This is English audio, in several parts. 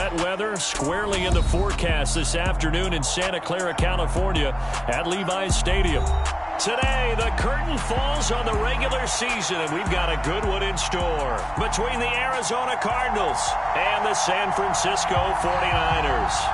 Wet weather squarely in the forecast this afternoon in Santa Clara, California at Levi's Stadium. Today, the curtain falls on the regular season, and we've got a good one in store between the Arizona Cardinals and the San Francisco 49ers.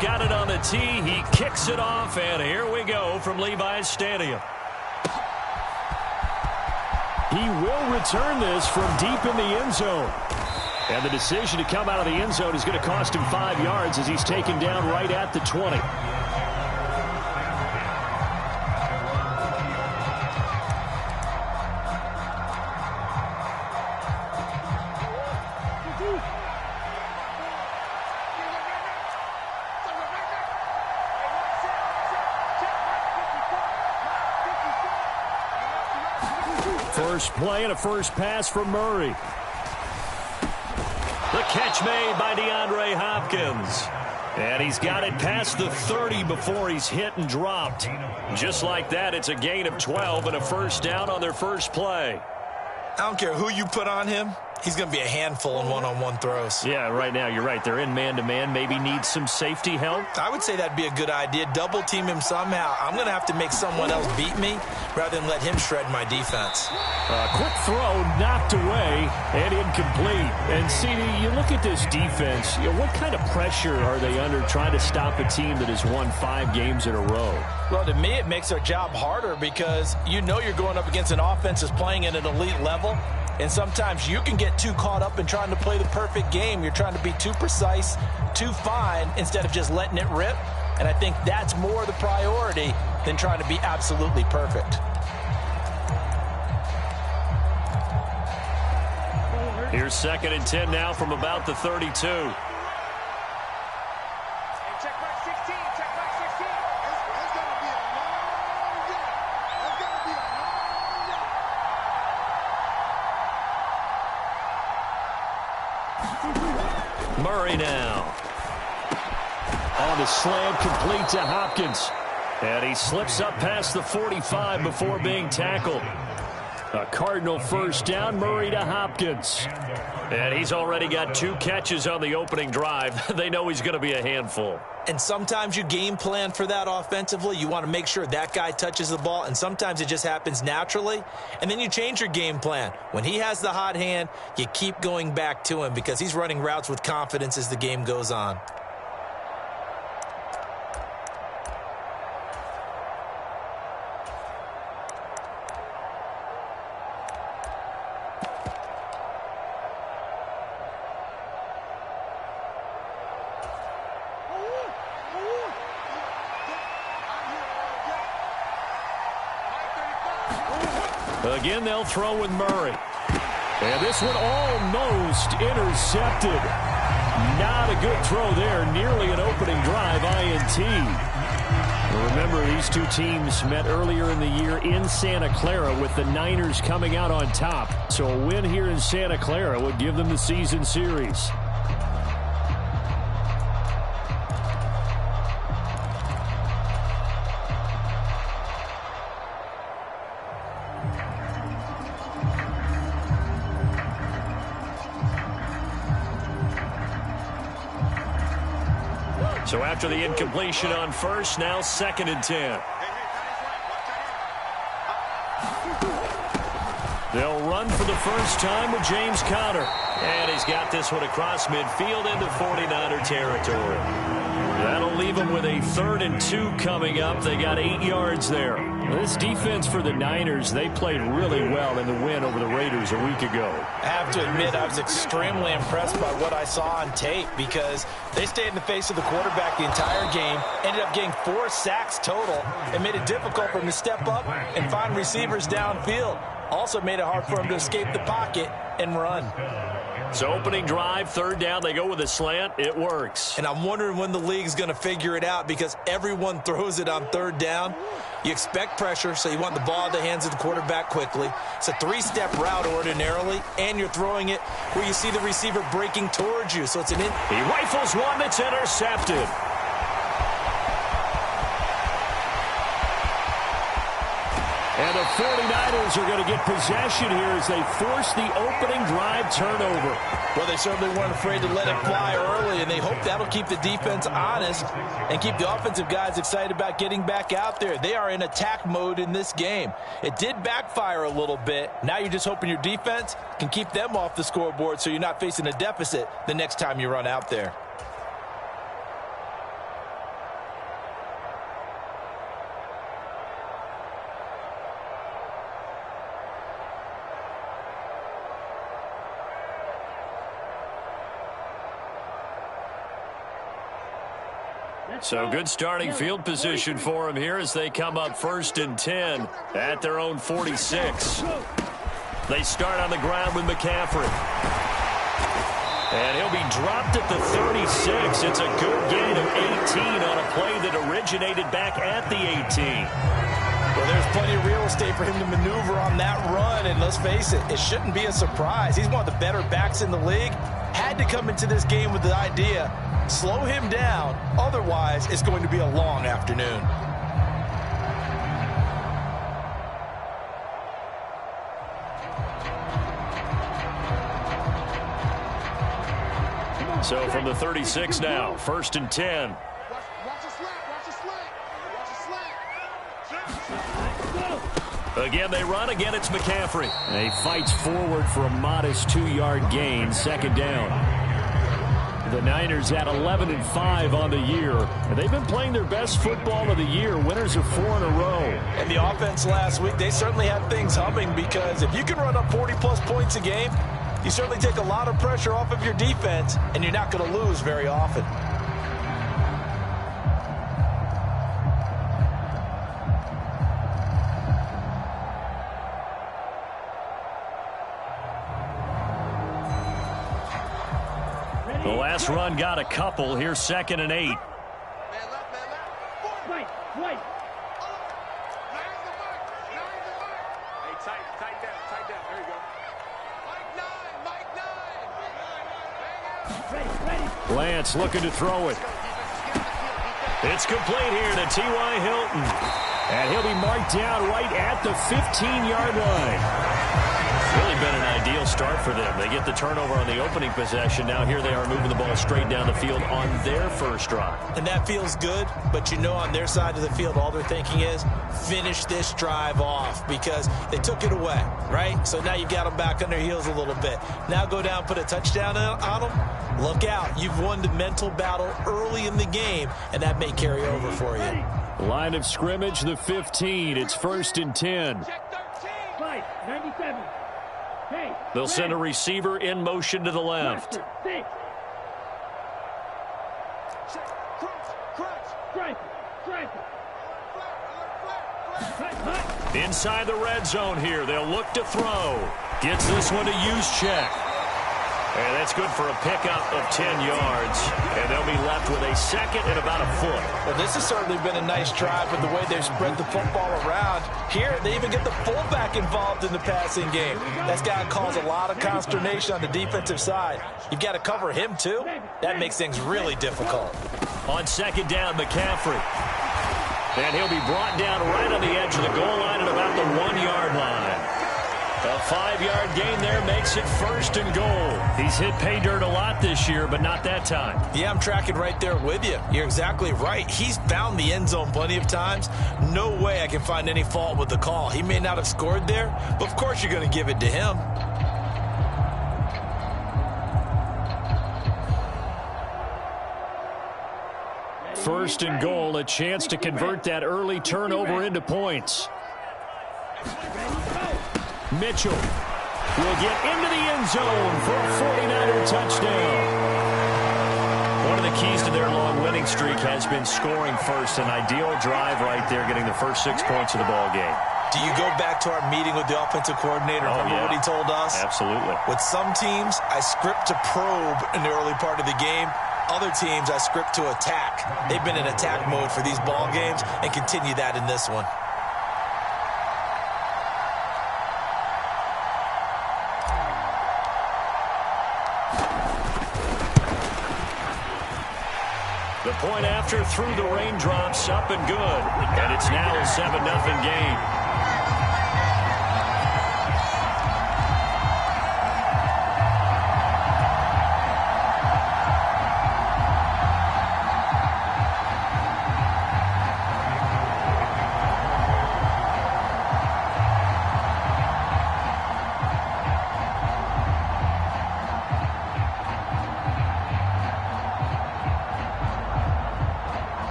Got it on the tee. He kicks it off, and here we go from Levi's Stadium. He will return this from deep in the end zone. And the decision to come out of the end zone is going to cost him 5 yards as he's taken down right at the 20. First play and a first pass from Murray. The catch made by DeAndre Hopkins. And he's got it past the 30 before he's hit and dropped. Just like that, it's a gain of 12 and a first down on their first play. I don't care who you put on him. He's going to be a handful in one-on-one throws. Yeah, right now, you're right. They're in man-to-man. Maybe need some safety help. I would say that'd be a good idea. Double team him somehow. I'm going to have to make someone else beat me rather than let him shred my defense. Quick throw, knocked away, and incomplete. And, CD, you look at this defense, what kind of pressure are they under trying to stop a team that has won 5 games in a row? Well, to me, it makes their job harder because you know you're going up against an offense that's playing at an elite level. And sometimes you can get too caught up in trying to play the perfect game. You're trying to be too precise, too fine, instead of just letting it rip. And I think that's more the priority than trying to be absolutely perfect. Here's 2nd and 10 now from about the 32. Murray now. On the slam, complete to Hopkins. And he slips up past the 45 before being tackled. A Cardinal first down, Murray to Hopkins. And he's already got 2 catches on the opening drive. They know he's going to be a handful. And sometimes you game plan for that offensively. You want to make sure that guy touches the ball, and sometimes it just happens naturally. And then you change your game plan. When he has the hot hand, you keep going back to him because he's running routes with confidence as the game goes on. Again, they'll throw with Murray. And this one almost intercepted. Not a good throw there. Nearly an opening drive, INT. Remember, these two teams met earlier in the year in Santa Clara with the Niners coming out on top. So a win here in Santa Clara would give them the season series. So after the incompletion on first, now 2nd and 10. They'll run for the first time with James Conner. And he's got this one across midfield into 49er territory. That'll leave them with a 3rd and 2 coming up. They got 8 yards there. This defense for the Niners, they played really well in the win over the Raiders a week ago. I have to admit, I was extremely impressed by what I saw on tape because they stayed in the face of the quarterback the entire game, ended up getting 4 sacks total, and made it difficult for him to step up and find receivers downfield. Also made it hard for him to escape the pocket and run. So opening drive, third down, they go with a slant. It works. And I'm wondering when the league's going to figure it out because everyone throws it on third down. You expect pressure, so you want the ball in the hands of the quarterback quickly. It's a three-step route ordinarily, and you're throwing it where you see the receiver breaking towards you. So it's an He rifles one that's intercepted. And the 49ers are going to get possession here as they force the opening drive turnover. Well, they certainly weren't afraid to let it fly early, and they hope that'll keep the defense honest and keep the offensive guys excited about getting back out there. They are in attack mode in this game. It did backfire a little bit. Now you're just hoping your defense can keep them off the scoreboard so you're not facing a deficit the next time you run out there. So good starting field position for them here as they come up 1st and 10 at their own 46. They start on the ground with McCaffrey. And he'll be dropped at the 36. It's a good gain of 18 on a play that originated back at the 18. Well, there's plenty of real estate for him to maneuver on that run, and let's face it, it shouldn't be a surprise. He's one of the better backs in the league. Had to come into this game with the idea, slow him down, otherwise it's going to be a long afternoon. So from the 36 now, 1st and 10. Again, they run. Again, it's McCaffrey. And he fights forward for a modest 2-yard gain, 2nd down. The Niners at 11-5 on the year. And they've been playing their best football of the year. Winners of 4 in a row. And the offense last week, they certainly had things humming because if you can run up 40-plus points a game, you certainly take a lot of pressure off of your defense, and you're not going to lose very often. The last run got a couple. Here's 2nd and 8. Lance looking to throw it. It's complete here to T.Y. Hilton. And he'll be marked down right at the 15-yard line. Really been an ideal start for them. They get the turnover on the opening possession. Now here they are moving the ball straight down the field on their first drive. And that feels good, but you know on their side of the field all they're thinking is finish this drive off because they took it away, right? So now you've got them back on their heels a little bit. Now go down, put a touchdown on them. Look out. You've won the mental battle early in the game, and that may carry over for you. Line of scrimmage, the 15. It's 1st and 10. 97. They'll send a receiver in motion to the left. Inside the red zone here. They'll look to throw. Gets this one to Juszczyk. And that's good for a pickup of 10 yards. And they'll be left with a 2nd and about a foot. Well, this has certainly been a nice drive with the way they've spread the football around. Here, they even get the fullback involved in the passing game. That's got to cause a lot of consternation on the defensive side. You've got to cover him, too. That makes things really difficult. On 2nd down, McCaffrey. And he'll be brought down right on the edge of the goal line at about the 1-yard line. A 5-yard gain there makes it 1st and goal. He's hit pay dirt a lot this year, but not that time. Yeah, I'm tracking right there with you. You're exactly right. He's found the end zone plenty of times. No way I can find any fault with the call. He may not have scored there, but of course you're going to give it to him. First and goal, a chance to convert that early turnover into points. Mitchell will get into the end zone for a 49er touchdown. One of the keys to their long winning streak has been scoring first. An ideal drive right there, getting the first 6 points of the ball game. Do you go back to our meeting with the offensive coordinator. Remember what he told us? Absolutely. With some teams, I script to probe in the early part of the game. Other teams, I script to attack. They've been in attack mode for these ball games and continue that in this one. The point after through the raindrops, up and good. And it's now a 7-0 game.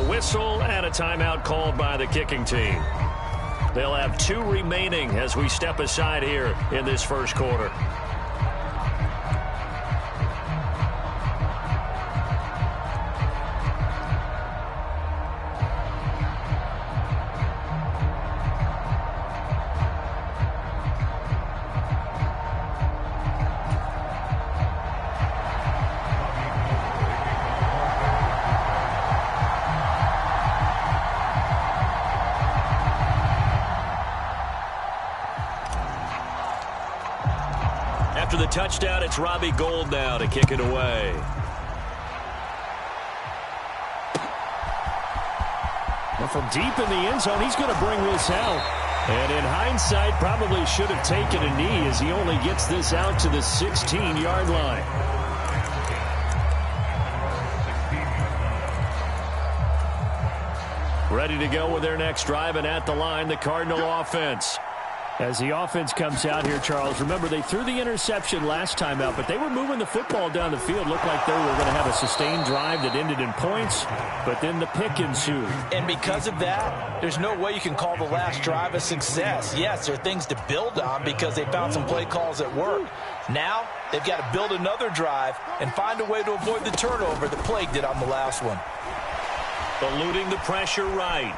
Whistle and a timeout called by the kicking team. They'll have 2 remaining as we step aside here in this first quarter. After the touchdown, it's Robbie Gould now to kick it away. Well, from deep in the end zone, he's going to bring this out. And in hindsight, probably should have taken a knee as he only gets this out to the 16-yard line. Ready to go with their next drive, and at the line, the Cardinal offense. As the offense comes out here, Charles, remember they threw the interception last time out, but they were moving the football down the field. Looked like they were going to have a sustained drive that ended in points, but then the pick ensued. And because of that, there's no way you can call the last drive a success. Yes, there are things to build on because they found some play calls that work. Now, they've got to build another drive and find a way to avoid the turnover that plagued it on the last one. Eluding the pressure right.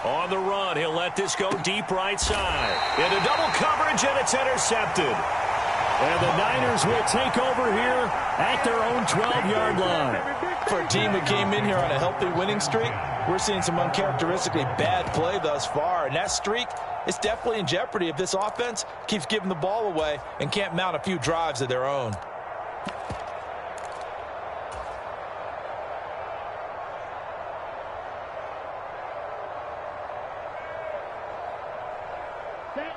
On the run, he'll let this go deep right side. Into double coverage, and it's intercepted. And the Niners will take over here at their own 12-yard line. For a team that came in here on a healthy winning streak, we're seeing some uncharacteristically bad play thus far. And that streak is definitely in jeopardy if this offense keeps giving the ball away and can't mount a few drives of their own.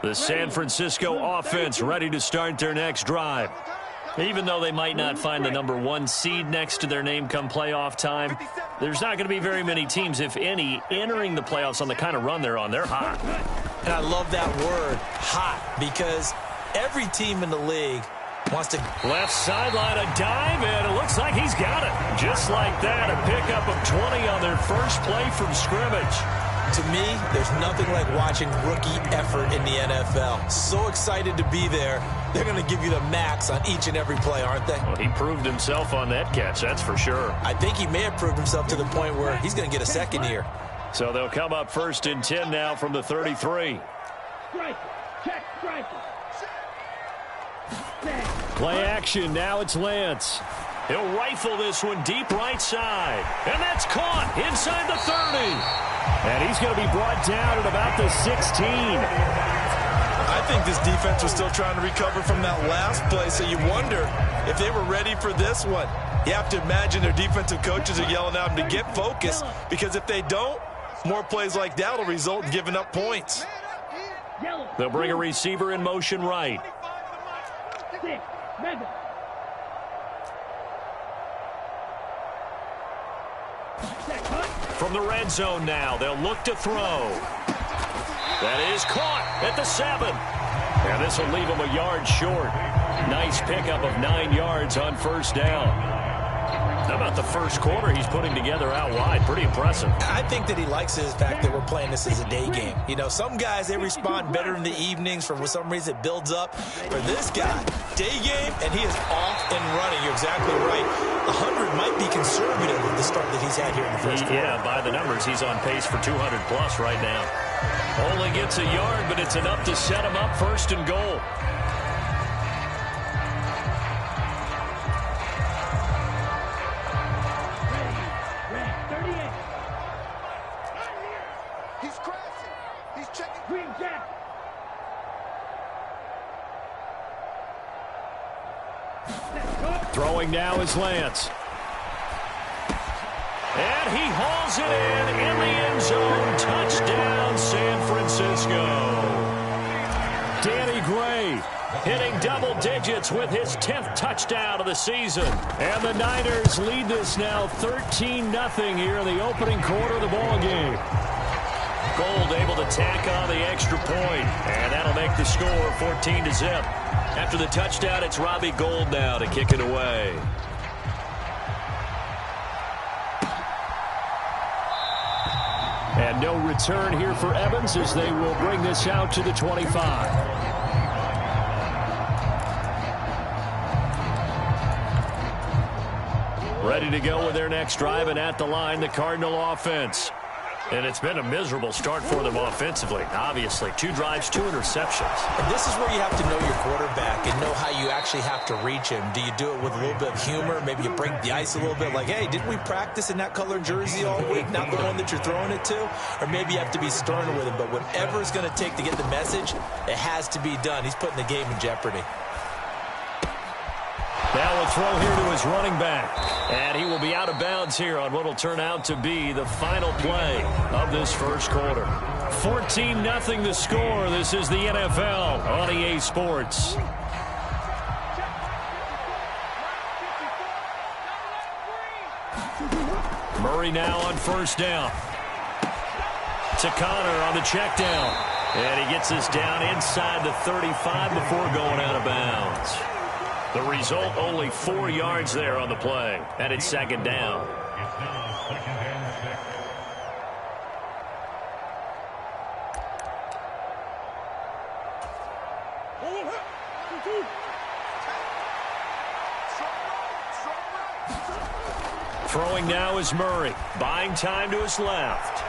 The San Francisco offense ready to start their next drive. Even though they might not find the #1 seed next to their name come playoff time, there's not going to be very many teams, if any, entering the playoffs on the kind of run they're on. They're hot. And I love that word, hot, because every team in the league wants to... Left sideline, a dive, and it looks like he's got it. Just like that, a pickup of 20 on their first play from scrimmage. To me, there's nothing like watching rookie effort in the NFL. So excited to be there. They're going to give you the max on each and every play, aren't they? Well, he proved himself on that catch, that's for sure. I think he may have proved himself to the point where he's going to get a second here. So they'll come up 1st and 10 now from the 33. Striker. Check striker. Play action, now it's Lance. He'll rifle this one deep right side. And that's caught inside the 30. And he's going to be brought down at about the 16. I think this defense was still trying to recover from that last play, so you wonder if they were ready for this one. You have to imagine their defensive coaches are yelling at them to get focused, because if they don't, more plays like that will result in giving up points. They'll bring a receiver in motion right. From the red zone now, they'll look to throw. That is caught at the 7. And this will leave him a yard short. Nice pickup of 9 yards on first down. How about the first quarter he's putting together out wide? Pretty impressive. I think that he likes the fact that we're playing this as a day game. You know, some guys, they respond better in the evenings. For some reason, it builds up. For this guy, day game, and he is off and running. You're exactly right. 100 might be conservative with the start that he's had here in the first quarter. Yeah, by the numbers, he's on pace for 200+ right now. Only gets a yard, but it's enough to set him up first and goal. He's crashing. He's checking. Green Jack. Throwing now is Lance. And he hauls it in the end zone. Touchdown, San Francisco. Danny Gray hitting double digits with his 10th touchdown of the season. And the Niners lead this now 13-0 here in the opening quarter of the ball game. Gold able to tack on the extra point, and that'll make the score 14-0. After the touchdown, it's Robbie Gould now to kick it away. And no return here for Evans as they will bring this out to the 25. Ready to go with their next drive, and at the line, the Cardinal offense. And it's been a miserable start for them offensively. Obviously, 2 drives, 2 interceptions. And this is where you have to know your quarterback and know how you actually have to reach him. Do you do it with a little bit of humor? Maybe you break the ice a little bit like, hey, didn't we practice in that colored jersey all week, not the one that you're throwing it to? Or maybe you have to be stern with him. But whatever it's going to take to get the message, it has to be done. He's putting the game in jeopardy. Now a throw here to his running back. And he will be out of bounds here on what will turn out to be the final play of this first quarter. 14-0 the score. This is the NFL on EA Sports. Murray now on first down. To Connor on the check down. And he gets this down inside the 35 before going out of bounds. The result, only 4 yards there on the play. And it's second down. Throwing now is Murray. Buying time to his left.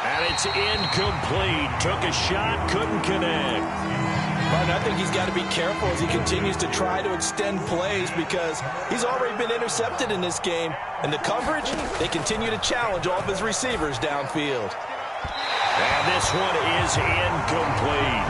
And it's incomplete. Took a shot, couldn't connect. Martin, I think he's got to be careful as he continues to try to extend plays because he's already been intercepted in this game. And the coverage, they continue to challenge all of his receivers downfield. And this one is incomplete.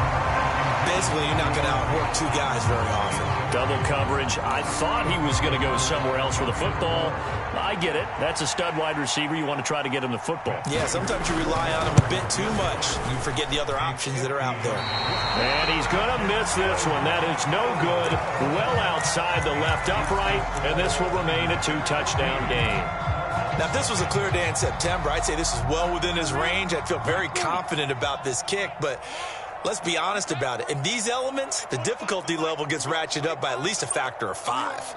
Basically, you're not going to outwork 2 guys very often. Double coverage. I thought he was going to go somewhere else with the football. I get it. That's a stud wide receiver. You want to try to get him the football. Yeah, sometimes you rely on him a bit too much. You forget the other options that are out there. And he's going to miss this one. That is no good. Well outside the left upright, and this will remain a 2-touchdown game. Now, if this was a clear day in September, I'd say this is well within his range. I'd feel very confident about this kick, but let's be honest about it. In these elements, the difficulty level gets ratcheted up by at least a factor of 5.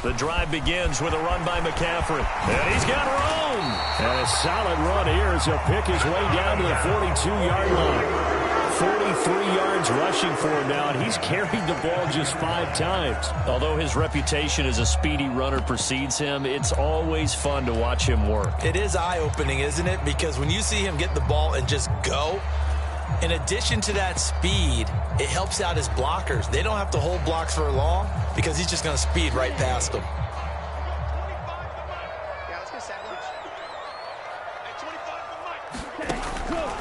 The drive begins with a run by McCaffrey. And he's got room. And a solid run here as he'll pick his way down to the 42-yard line. 43 yards rushing for him now, and he's carried the ball just 5 times. Although his reputation as a speedy runner precedes him, it's always fun to watch him work. It is eye-opening, isn't it? Because when you see him get the ball and just go, in addition to that speed, it helps out his blockers. They don't have to hold blocks for long because he's just going to speed right past them.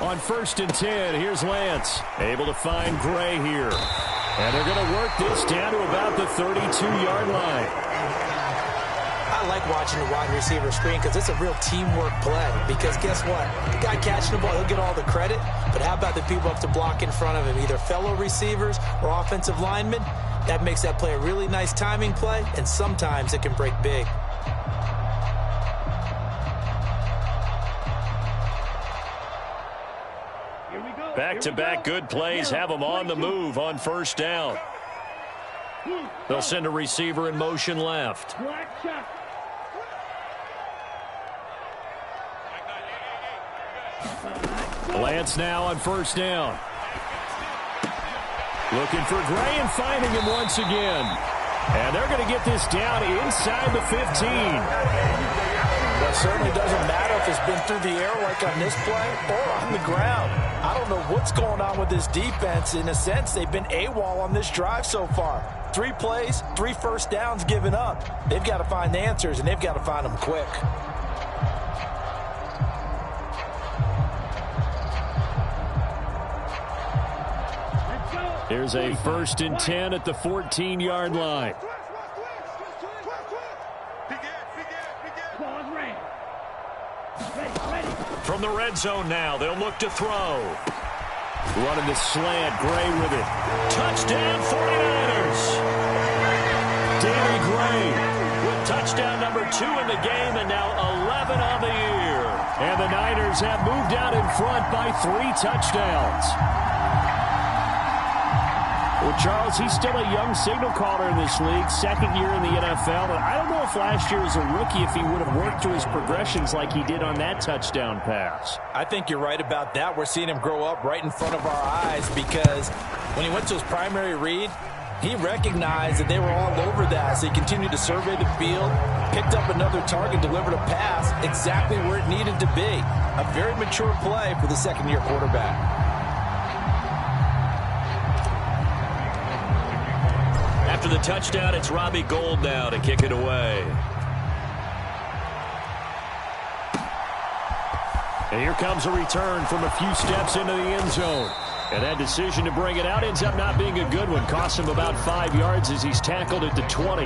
On 1st and 10, here's Lance. Able to find Gray here. And they're going to work this down to about the 32-yard line. I like watching the wide receiver screen because it's a real teamwork play. Because guess what? The guy catching the ball, he'll get all the credit. But how about the people up to block in front of him, either fellow receivers or offensive linemen? That makes that play a really nice timing play, and sometimes it can break big. Back-to-back good plays have them on the move on first down. They'll send a receiver in motion left. Lance now on first down. Looking for Gray and finding him once again. And they're going to get this down inside the 15. Well, it certainly doesn't matter if it's been through the air like on this play or on the ground. I don't know what's going on with this defense. In a sense, they've been AWOL on this drive so far. 3 plays, 3 first downs given up. They've got to find the answers, and they've got to find them quick. Here's a 1st and 10 at the 14-yard line. From the red zone now, they'll look to throw. Running the slant, Gray with it. Touchdown, 49ers! Danny Gray with touchdown number 2 in the game and now 11 on the year. And the Niners have moved out in front by 3 touchdowns. Well, Charles, he's still a young signal caller in this league, 2nd year in the NFL. And I don't know if last year as a rookie if he would have worked through his progressions like he did on that touchdown pass. I think you're right about that. We're seeing him grow up right in front of our eyes because when he went to his primary read, he recognized that they were all over that. So he continued to survey the field, picked up another target, delivered a pass exactly where it needed to be. A very mature play for the 2nd-year quarterback. After the touchdown, it's Robbie Gould now to kick it away. And here comes a return from a few steps into the end zone. And that decision to bring it out ends up not being a good one. Costs him about 5 yards as he's tackled at the 20.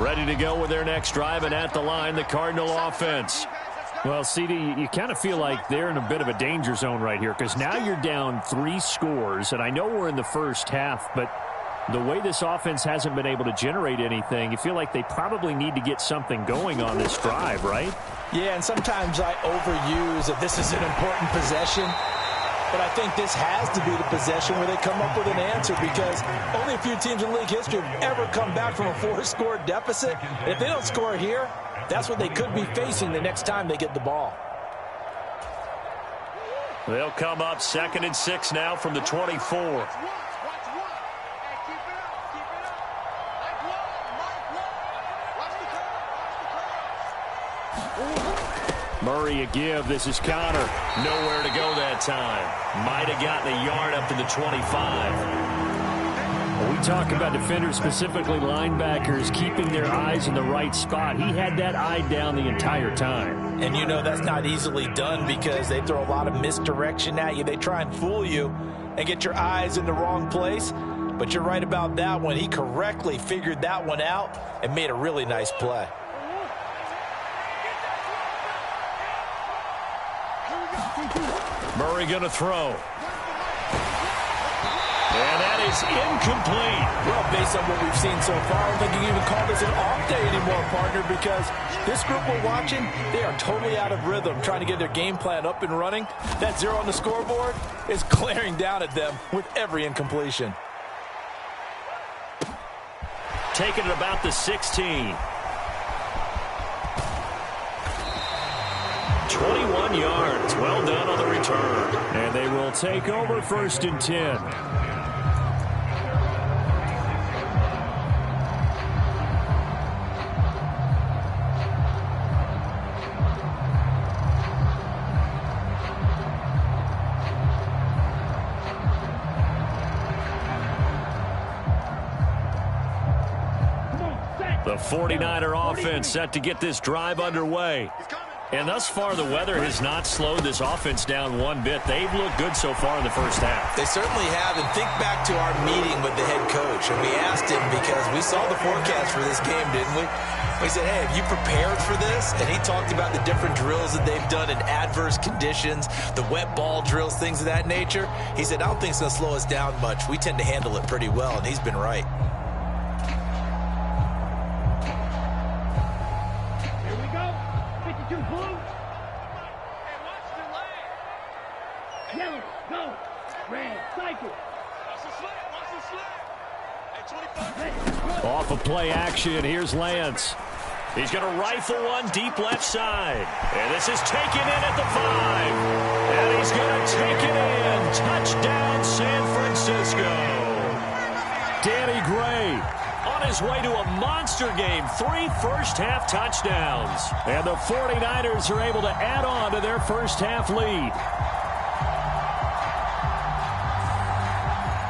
Ready to go with their next drive, and at the line, the Cardinal offense. Well, CD, you kind of feel like they're in a bit of a danger zone right here because now you're down 3 scores, and I know we're in the first half, but the way this offense hasn't been able to generate anything, you feel like they probably need to get something going on this drive, right? Yeah, and sometimes I overuse that this is an important possession, but I think this has to be the possession where they come up with an answer because only a few teams in league history have ever come back from a 4-score deficit. If they don't score here, that's what they could be facing the next time they get the ball. They'll come up 2nd and 6 now from the 24. Murray a give. This is Connor. Nowhere to go that time. Might have gotten a yard up to the 25. We talk about defenders, specifically linebackers, keeping their eyes in the right spot. He had that eye down the entire time. And you know that's not easily done because they throw a lot of misdirection at you. They try and fool you and get your eyes in the wrong place. But you're right about that one. He correctly figured that one out and made a really nice play. Murray going to throw. And that is incomplete. Well, based on what we've seen so far, I don't think you can even call this an off day anymore, partner, because this group we're watching, they are totally out of rhythm, trying to get their game plan up and running. That 0 on the scoreboard is glaring down at them with every incompletion. Taking it about the 16. 21 yards. Well done on the return. And they will take over 1st and 10. The 49er offense set to get this drive underway. And thus far, the weather has not slowed this offense down one bit. They've looked good so far in the first half. They certainly have. And think back to our meeting with the head coach. And we asked him because we saw the forecast for this game, didn't we? We said, hey, have you prepared for this? And he talked about the different drills that they've done in adverse conditions, the wet ball drills, things of that nature. He said, I don't think it's going to slow us down much. We tend to handle it pretty well, and he's been right. Off of play action, here's Lance. He's going to rifle one deep left side. And this is taken in at the 5. And he's going to take it in. Touchdown, San Francisco. Danny Gray on his way to a monster game. 3 first-half touchdowns. And the 49ers are able to add on to their first-half lead.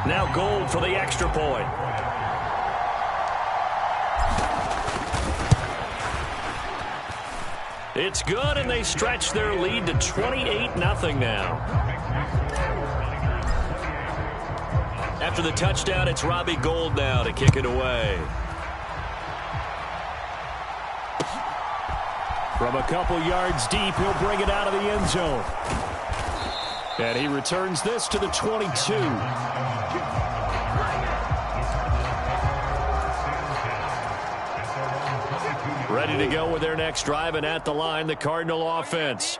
Now Gold for the extra point. It's good, and they stretch their lead to 28-0 now. After the touchdown, it's Robbie Gould now to kick it away. From a couple yards deep, he'll bring it out of the end zone. And he returns this to the 22. Ready to go with their next drive, and at the line, the Cardinal offense.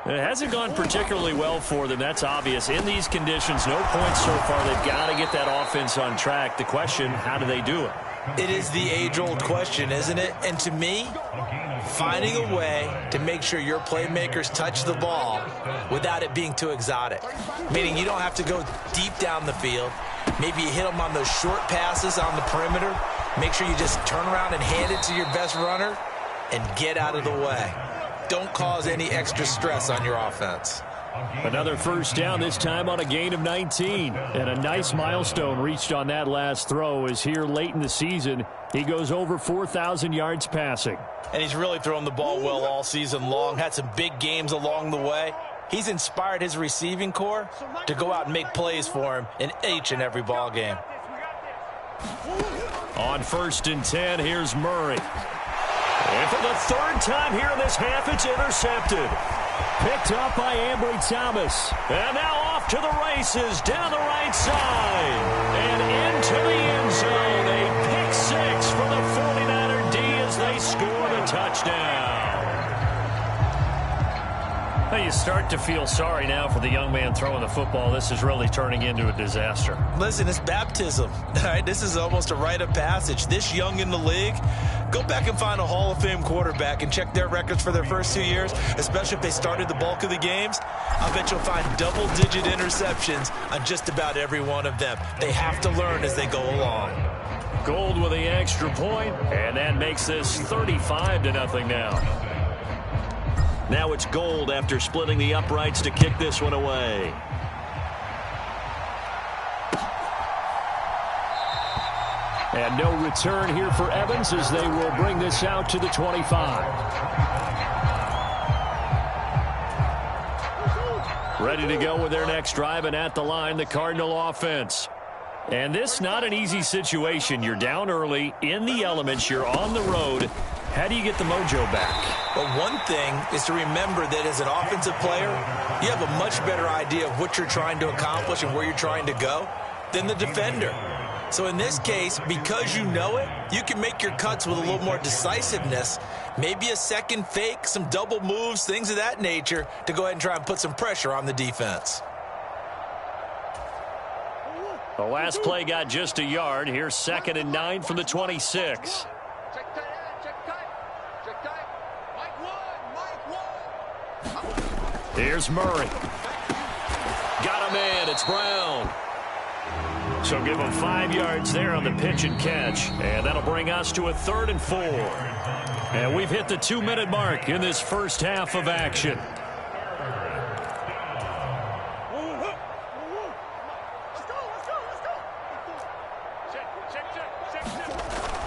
It hasn't gone particularly well for them. That's obvious. In these conditions, no points so far. They've got to get that offense on track. The question, how do they do it? It is the age-old question, isn't it? And to me, finding a way to make sure your playmakers touch the ball without it being too exotic. Meaning you don't have to go deep down the field. Maybe you hit them on those short passes on the perimeter. Make sure you just turn around and hand it to your best runner and get out of the way. Don't cause any extra stress on your offense. Another first down, this time on a gain of 19. And a nice milestone reached on that last throw is here late in the season. He goes over 4,000 yards passing. And he's really thrown the ball well all season long. Had some big games along the way. He's inspired his receiving corps to go out and make plays for him in each and every ball game. On 1st and 10, here's Murray. And for the 3rd time here in this half, it's intercepted. Picked up by Ambry Thomas. And now off to the races down the right side. And into the end zone. A pick 6 for the 49er D as they score the touchdown. Well, you start to feel sorry now for the young man throwing the football. This is really turning into a disaster. Listen, it's baptism. All right, this is almost a rite of passage. This young in the league, go back and find a Hall of Fame quarterback and check their records for their first 2 years, especially if they started the bulk of the games. I bet you'll find double-digit interceptions on just about every one of them. They have to learn as they go along. Gold with the extra point, and that makes this 35-0 now. Now it's Gold after splitting the uprights to kick this one away. And no return here for Evans as they will bring this out to the 25. Ready to go with their next drive, and at the line, the Cardinal offense. And this not an easy situation. You're down early, in the elements, you're on the road. How do you get the mojo back? Well, one thing is to remember that as an offensive player, you have a much better idea of what you're trying to accomplish and where you're trying to go than the defender. So in this case, because you know it, you can make your cuts with a little more decisiveness, maybe a second fake, some double moves, things of that nature, to go ahead and try and put some pressure on the defense. The last play got just a yard. Here's 2nd and 9 from the 26. Here's Murray. Got him in. It's Brown. So give him 5 yards there on the pitch and catch. And that'll bring us to a 3rd and 4. And we've hit the 2-minute mark in this first half of action.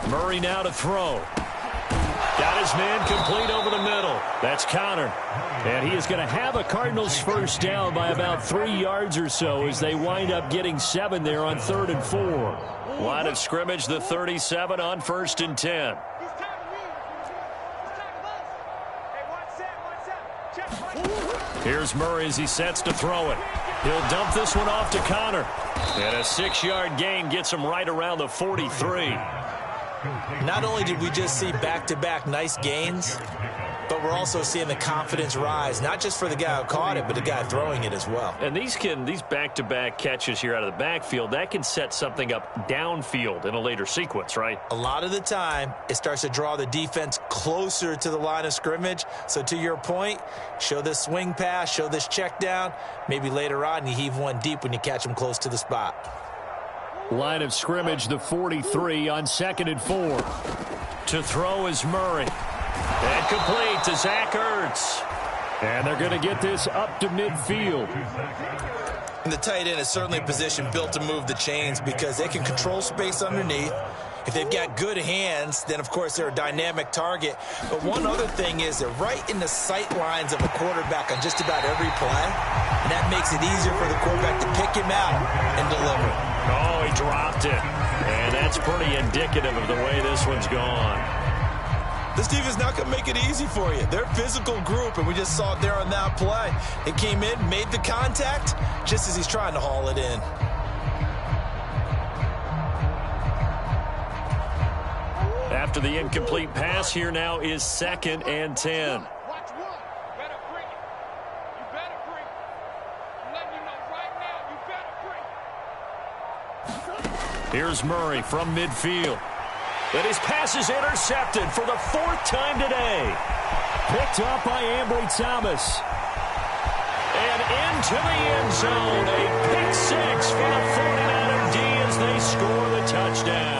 Murray now to throw. Got his man complete over the middle. That's Connor. And he is going to have a Cardinals first down by about 3 yards or so as they wind up getting 7 there on 3rd and 4. Line of scrimmage, the 37 on 1st and 10. Here's Murray as he sets to throw it. He'll dump this one off to Connor. And a 6-yard gain gets him right around the 43. Not only did we just see back-to-back nice gains, But we're also seeing the confidence rise, not just for the guy who caught it, but the guy throwing it as well. And these back-to-back catches here out of the backfield, that can set something up downfield in a later sequence, right? A lot of the time, it starts to draw the defense closer to the line of scrimmage. So to your point, show this swing pass, show this check down. Maybe later on, you heave one deep when you catch them close to the spot. Line of scrimmage, the 43 on 2nd and 4. To throw is Murray. And complete to Zach Ertz. And they're going to get this up to midfield. And the tight end is certainly a position built to move the chains because they can control space underneath. If they've got good hands, then, of course, they're a dynamic target. But one other thing is they're right in the sight lines of a quarterback on just about every play. And that makes it easier for the quarterback to pick him out and deliver. Oh, he dropped it. And that's pretty indicative of the way this one's gone. This defense is not going to make it easy for you. They're a physical group, and we just saw it there on that play. It came in, made the contact, just as he's trying to haul it in. After the incomplete pass, here now is 2nd and 10. Here's Murray from midfield. And his pass is intercepted for the 4th time today. Picked up by Ambry Thomas. And into the end zone. A pick 6 for the 49er D as they score the touchdown.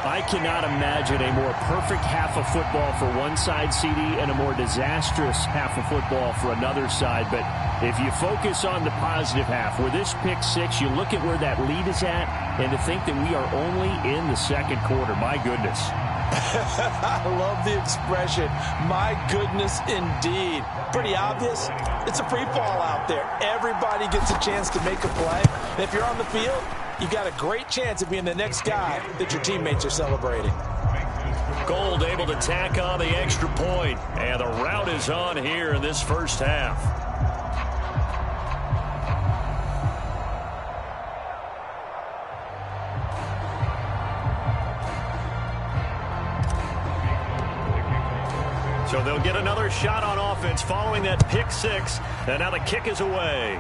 I cannot imagine a more perfect half of football for one side, CD, and a more disastrous half of football for another side. But if you focus on the positive half, where this pick 6, you look at where that lead is at, and to think that we are only in the 2nd quarter. My goodness. I love the expression, my goodness indeed. Pretty obvious. It's a free fall out there. Everybody gets a chance to make a play. And if you're on the field, you've got a great chance of being the next guy that your teammates are celebrating. Gold able to tack on the extra point. And the route is on here in this first half. So they'll get another shot on offense following that pick 6. And now the kick is away.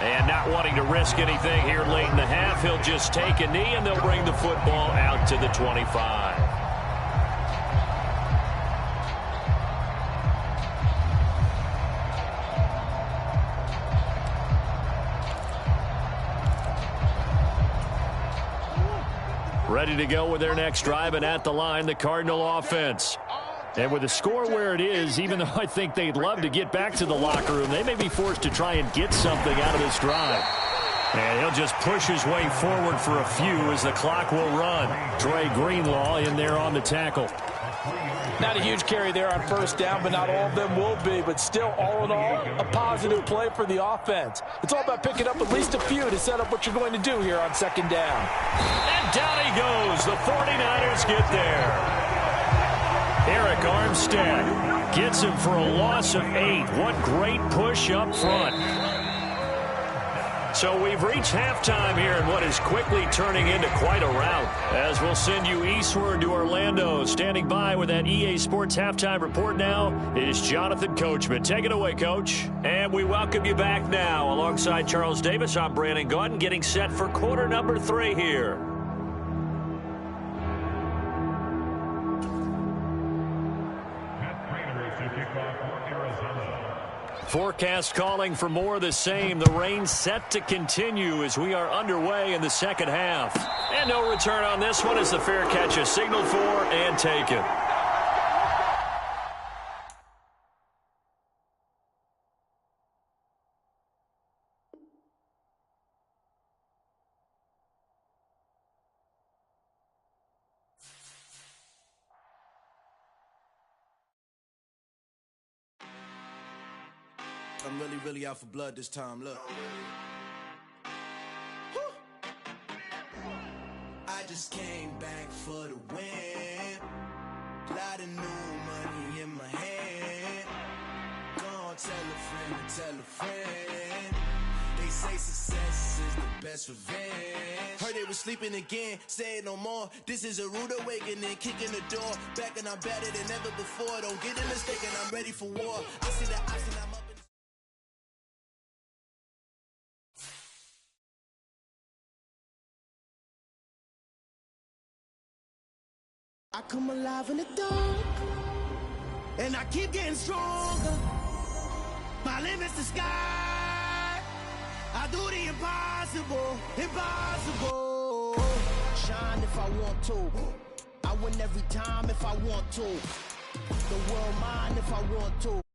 And not wanting to risk anything here late in the half, he'll just take a knee and they'll bring the football out to the 25. Ready to go with their next drive, and at the line, the Cardinal offense. And with the score where it is, even though I think they'd love to get back to the locker room, they may be forced to try and get something out of this drive. And he'll just push his way forward for a few as the clock will run. Dre Greenlaw in there on the tackle. Not a huge carry there on first down, but not all of them will be. But still, all in all, a positive play for the offense. It's all about picking up at least a few to set up what you're going to do here on second down. And down he goes. The 49ers get there. Eric Armstead gets him for a loss of 8. What great push up front. So we've reached halftime here in what is quickly turning into quite a rout, as we'll send you eastward to Orlando. Standing by with that EA Sports halftime report now is Jonathan Coachman. Take it away, Coach. And we welcome you back now. Alongside Charles Davis, I'm Brandon Gaudin, getting set for quarter number 3 here. Forecast calling for more of the same. The rain set to continue as we are underway in the second half. And no return on this one as the fair catch is signaled for and taken. I'm really out for blood this time, look. I just came back for the win. Lot of new money in my hand. Go on, tell a friend to tell a friend. They say success is the best revenge. Heard they was sleeping again, say it no more. This is a rude awakening, kicking the door. Back and I'm better than ever before. Don't get it mistaken, I'm ready for war. I see the option, I'm up in the... I come alive in the dark, and I keep getting stronger. My limit's the sky. I do the impossible, impossible. Shine if I want to. I win every time if I want to. The world mine if I want to.